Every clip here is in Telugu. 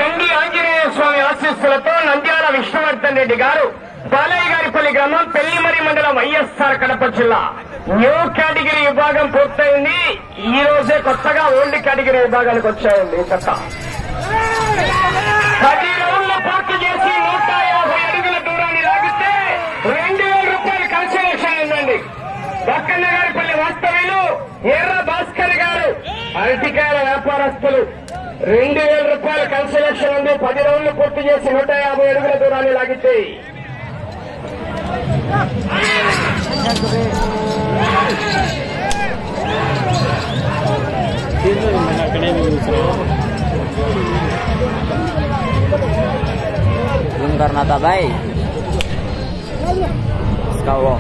గండి ఆంజనేయ స్వామి ఆశీస్సులతో నంద్యాల విష్ణువర్ధన్ రెడ్డి గారు బాలయ్య గారిపల్లి గ్రామం పెళ్లిమరి మండలం వైఎస్ఆర్ కడప జిల్లా న్యూ కేటగిరీ విభాగం పూర్తయింది. ఈ రోజే కొత్తగా ఓల్డ్ కేటగిరీ విభాగానికి వచ్చాయండి. చెత్త 10 రౌండ్లు పూర్తి చేసి 150 అడుగుల దూరాన్ని లాగితే 2000 రూపాయలు కన్సలేషన్ ఉందండి. బక్కన్న గారిపల్లి వాస్తవ్యులు ఎర్ర భాస్కర్ గారు అరటికాయల వ్యాపారస్తులు 2000 రూపాయల కన్సలేషన్ ఉంది. 10 రౌండ్లు పూర్తి చేసి 150 అడుగుల దూరాన్ని లాగితే जूम करना था भाई इसका वो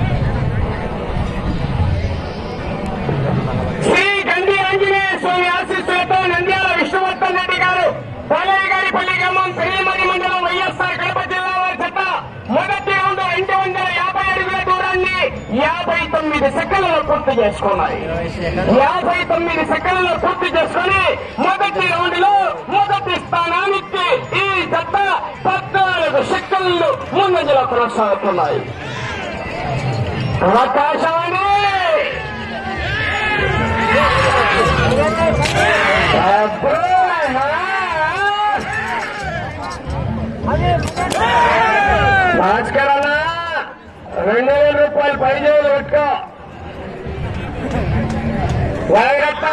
శ్రీ గండి ఆంజనేయ స్వామి ఆశీస్సులతో నంద్యాల విష్ణువర్ధన్ రెడ్డి గారు బాలయ్య గారిపల్లి గ్రామం పెళ్లిమరి మండలం వైఎస్ఆర్ కడప జిల్లా వారి చెత్త మొదటి రౌండ్ 250 అడుగుల దూరాన్ని 59 సెకండ్లలో పూర్తి చేసుకున్నాయి. 59 సెకండ్లలో పూర్తి చేసుకుని మొదటి రౌండ్ లో మొదటి స్థానానికి ఈ జత 14 సెకండ్లు ముందంజలో కొనసాగుతున్నాయి. ఆకాశవాణి భాస్కరన్న 2000 రూపాయలు పై జోలు పెట్టుకో. వైరత్త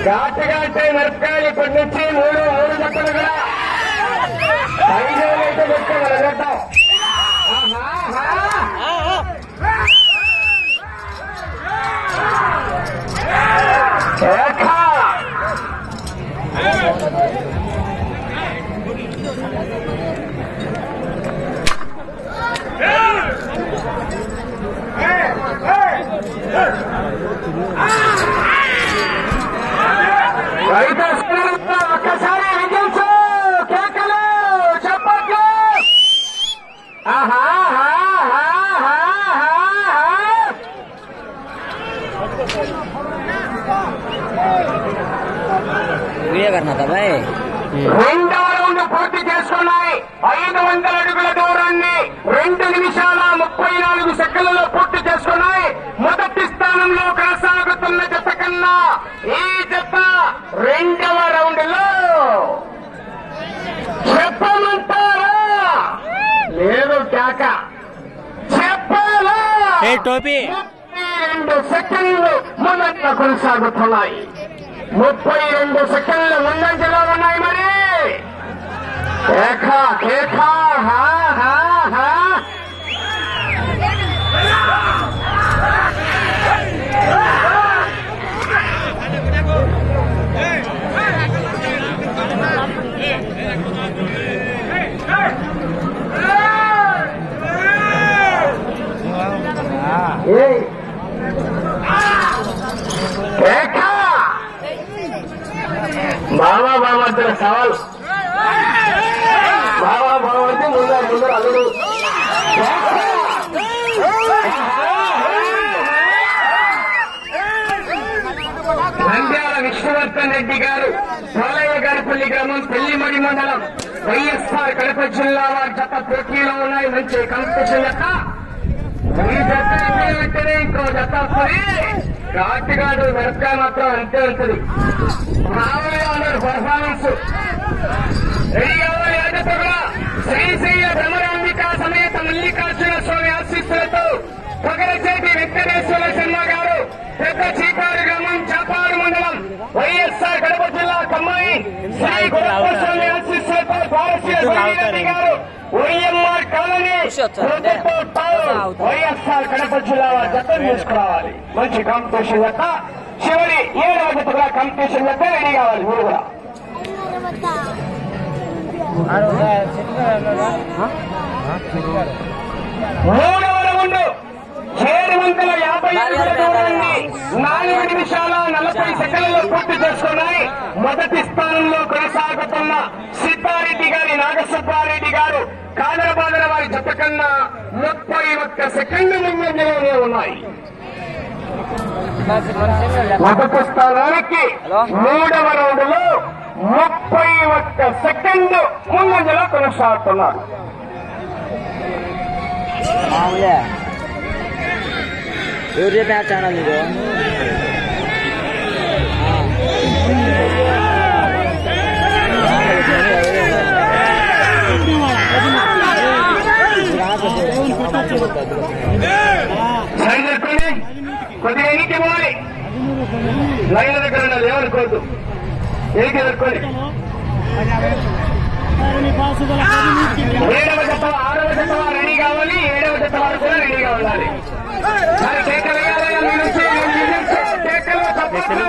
ఘాటుగా అంటే మిరపకాయలు ఇప్పటి నుంచి 3 జతలు కూడా పై జోలు అయితే పెట్టుకో. వైరత్త ఒక్కసారి విజయించు కేకలు చెప్పట్లు. वीडियो करना था भाई. రెండవ రౌండ్ పూర్తి చేసుకున్నాయి. 500 అడుగుల దూరాన్ని 2 నిమిషాల 34 సెకండ్లలో పూర్తి చేసుకున్నాయి. మొదటి స్థానంలో కొనసాగుతున్న జత కన్నా ఈ జత రెండవ రౌండ్ లో చెప్పమంటారా లేదు కేక చెప్పాలా? టోపీ 32 సెకండ్లు మొదట్లో కొనసాగుతున్నాయి. 32 సెకండ్లు ముందంజలో ఉన్నాయి. మరి కేక కేక హా హా హా బాబా బాబా సవాల్ బాబా బాబా అంటే ముందర అల్లుడు నంద్యాల విష్ణువర్ధన్ రెడ్డి గారు బాలయ్య గారిపల్లి గ్రామం పెళ్లిమడి మండలం వైఎస్ఆర్ కడప జిల్లా వారి జత పోటీలో ఉన్నాయి. మంచి కాంపిటీషన్ లెక్క ఈ జత వెంటనే ఇంకో జత వస్తుంది. ఘాటుగాడు వెనకాయ మాత్రం అంతే ఉంటుంది. మామూలుగా ఉన్నారు పర్ఫార్మెన్స్. రెడీ కావాలి. ఆ జత కూడా శ్రీశైల భ్రమరాంబిక సమేత మల్లికార్జున స్వామి ఆశీస్సులతో పగలచేటి వెంకటేశ్వర శర్మ గారు పెద్ద చీపారు గ్రామం చాపాడు మండలం వైఎస్ఆర్ కడప జిల్లా కమ్మాయి శ్రీ గోపాల స్వామి ఆశీస్సులతో పారసీ గారు వైఎంఆర్ కాలనీ వైఎస్ఆర్ కడప జిల్లా వారి జతం తీసుకురావాలి. మంచి కాంపిటీషన్ లెక్క చివరి 7వ జత కూడా కాంపిటీషన్ లెక్క రెడీ కావాలి. మీరు కూడా మూడవ రౌండ్ 750 అడుగుల దూరాన్ని 4 నిమిషాల 40 సెకండ్లలో పూర్తి చేసుకున్నాయి. మొదటి స్థానంలో కొనసాగుతున్న సిద్ధారెడ్డి గారి నాగసుబ్బారెడ్డి గారు కాదరబాదర వారి జత కన్నా 31 సెకండ్ల ముందంజలోనే ఉన్నాయి. మొదటి స్థానానికి 3వ రౌండ్ లో 31 సెకండ్ ముందంజలో కొనసాగుతున్నారు. మామూలే ఎవరు చెప్పారు ఛానల్ నీకు? సరిదొక్కుని కొద్దిగా ఎన్నికి పోవాలి. లైన్ల దగ్గర ఉన్నది ఏమనుకోవద్దు. ఎనికి ఎదుర్కొని 7వ జత 6వ జత రెడీ కావాలి. 7వ జత వారు కూడా రెడీగా ఉండాలి. మరి కేకలు వేయాలి. కేకలు తప్పకుండా